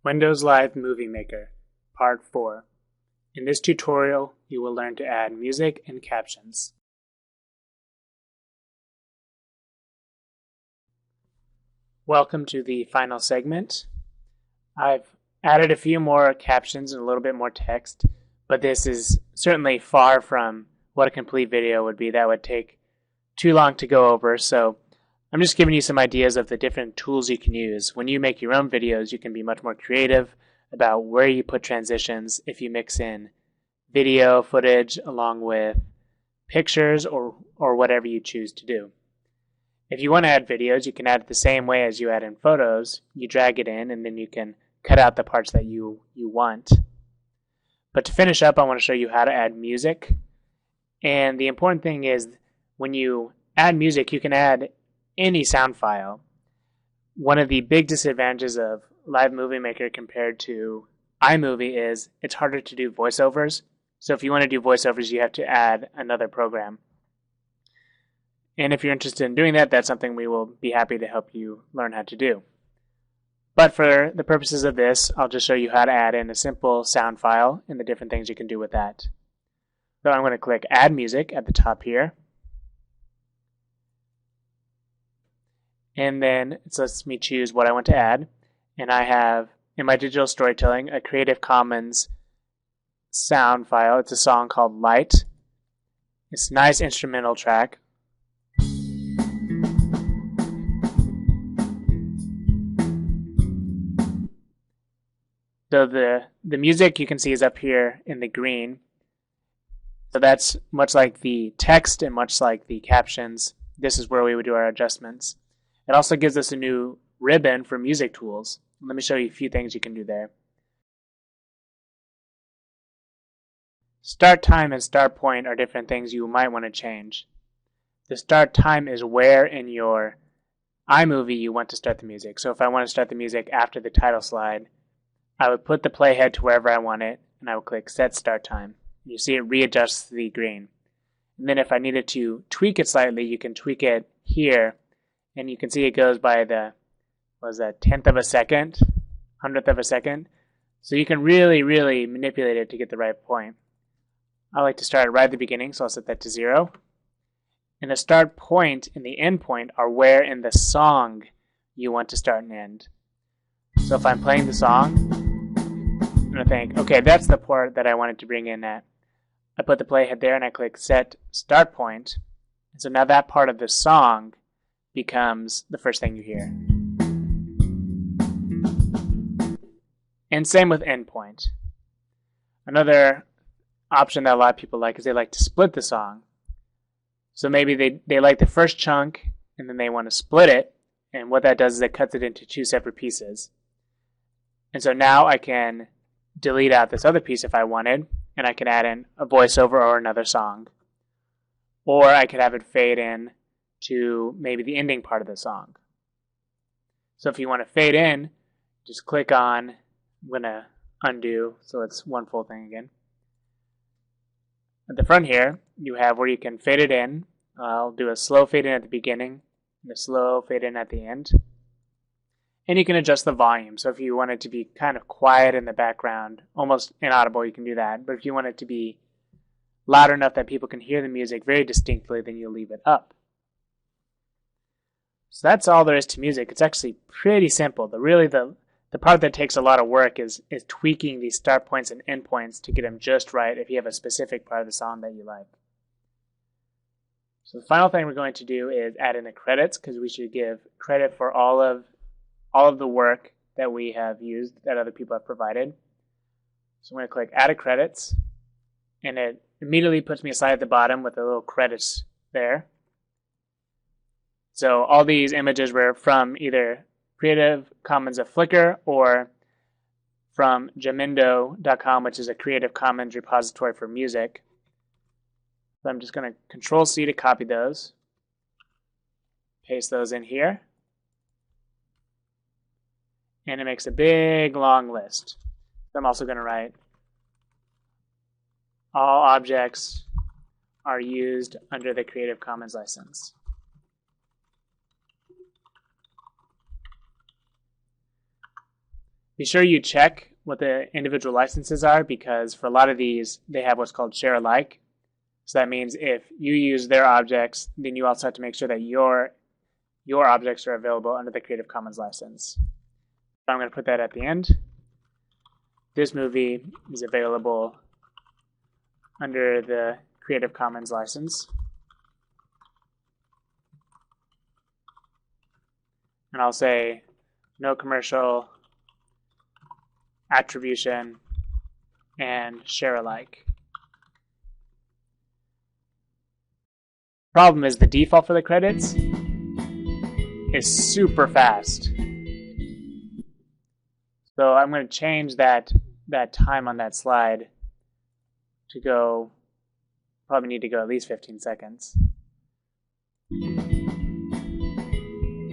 Windows Live Movie Maker, Part 4. In this tutorial, you will learn to add music and captions. Welcome to the final segment. I've added a few more captions and a little bit more text, but this is certainly far from what a complete video would be. That would take too long to go over, so I'm just giving you some ideas of the different tools you can use. When you make your own videos, you can be much more creative about where you put transitions if you mix in video footage along with pictures or whatever you choose to do. If you want to add videos, you can add it the same way as you add in photos. You drag it in and then you can cut out the parts that you want. But to finish up, I want to show you how to add music. And the important thing is when you add music, you can add any sound file. One of the big disadvantages of Live Movie Maker compared to iMovie is it's harder to do voiceovers. So if you want to do voiceovers, you have to add another program. And if you're interested in doing that, that's something we will be happy to help you learn how to do. But for the purposes of this, I'll just show you how to add in a simple sound file and the different things you can do with that. So I'm going to click Add Music at the top here. And then it lets me choose what I want to add. And I have, in my digital storytelling, a Creative Commons sound file. It's a song called Light. It's a nice instrumental track. So the music you can see is up here in the green. So that's much like the text and much like the captions. This is where we would do our adjustments. It also gives us a new ribbon for music tools. Let me show you a few things you can do there. Start time and start point are different things you might want to change. The start time is where in your iMovie you want to start the music. So if I want to start the music after the title slide, I would put the playhead to wherever I want it, and I would click Set Start Time. You see it readjusts the green. And then if I needed to tweak it slightly, you can tweak it here. And you can see it goes by the, what was that, 10th of a second, 100th of a second. So you can really manipulate it to get the right point. I like to start right at the beginning, so I'll set that to 0. And the start point and the end point are where in the song you want to start and end. So if I'm playing the song, I'm going to think, okay, that's the part that I wanted to bring in at. I put the playhead there and I click Set Start Point. And so now that part of the song becomes the first thing you hear. And same with endpoint. Another option that a lot of people like is they like to split the song. So maybe they like the first chunk and then they want to split it. And what that does is it cuts it into 2 separate pieces. And so now I can delete out this other piece if I wanted, and I can add in a voiceover or another song. Or I could have it fade in to maybe the ending part of the song. So if you want to fade in, just click on, I'm going to undo so it's one full thing again. At the front here, you have where you can fade it in. I'll do a slow fade in at the beginning and a slow fade in at the end. And you can adjust the volume. So if you want it to be kind of quiet in the background, almost inaudible, you can do that. But if you want it to be loud enough that people can hear the music very distinctly, then you leave it up. So that's all there is to music. It's actually pretty simple. The part that takes a lot of work is tweaking these start points and end points to get them just right if you have a specific part of the song that you like. So the final thing we're going to do is add in the credits, because we should give credit for all of the work that we have used that other people have provided. So I'm going to click Add a Credits, and it immediately puts me a slide at the bottom with the little credits there. So all these images were from either Creative Commons of Flickr or from Jamendo.com, which is a Creative Commons repository for music. So I'm just going to Control-C to copy those, paste those in here, and it makes a big long list. So I'm also going to write all objects are used under the Creative Commons license. Be sure you check what the individual licenses are, because for a lot of these, they have what's called share alike. So that means if you use their objects, then you also have to make sure that your objects are available under the Creative Commons license. So I'm going to put that at the end. This movie is available under the Creative Commons license. And I'll say no commercial, attribution, and share alike. Problem is the default for the credits is super fast. So I'm going to change that time on that slide to go, probably need to go at least 15 seconds.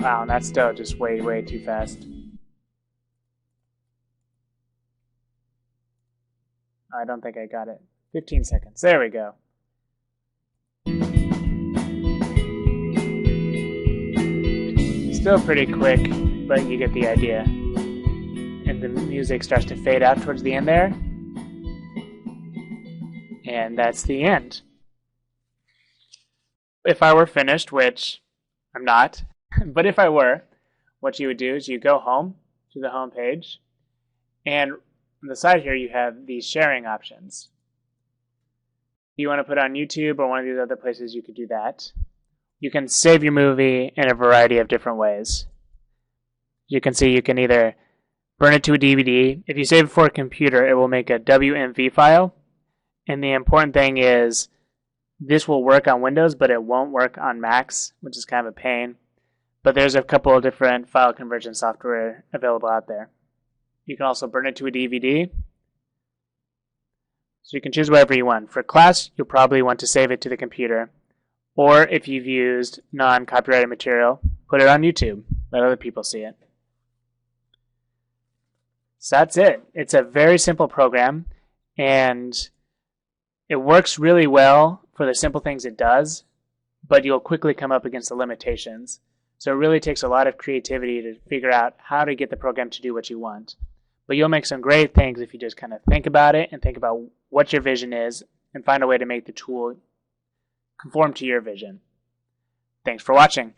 Wow, and that's still just way, way too fast. I don't think I got it. 15 seconds. There we go. Still pretty quick, but you get the idea. And the music starts to fade out towards the end there. And that's the end. If I were finished, which I'm not, but if I were, what you would do is you go home to the home page, and on the side here you have these sharing options. If you want to put it on YouTube or one of these other places, you could do that. You can save your movie in a variety of different ways. You can see you can either burn it to a DVD. If you save it for a computer, it will make a WMV file. And the important thing is this will work on Windows, but it won't work on Macs, which is kind of a pain. But there's a couple of different file conversion software available out there. You can also burn it to a DVD. So you can choose whatever you want. For class, you'll probably want to save it to the computer. Or if you've used non-copyrighted material, put it on YouTube. Let other people see it. So that's it. It's a very simple program, and it works really well for the simple things it does, but you'll quickly come up against the limitations. So it really takes a lot of creativity to figure out how to get the program to do what you want. But you'll make some great things if you just kind of think about it and think about what your vision is and find a way to make the tool conform to your vision. Thanks for watching.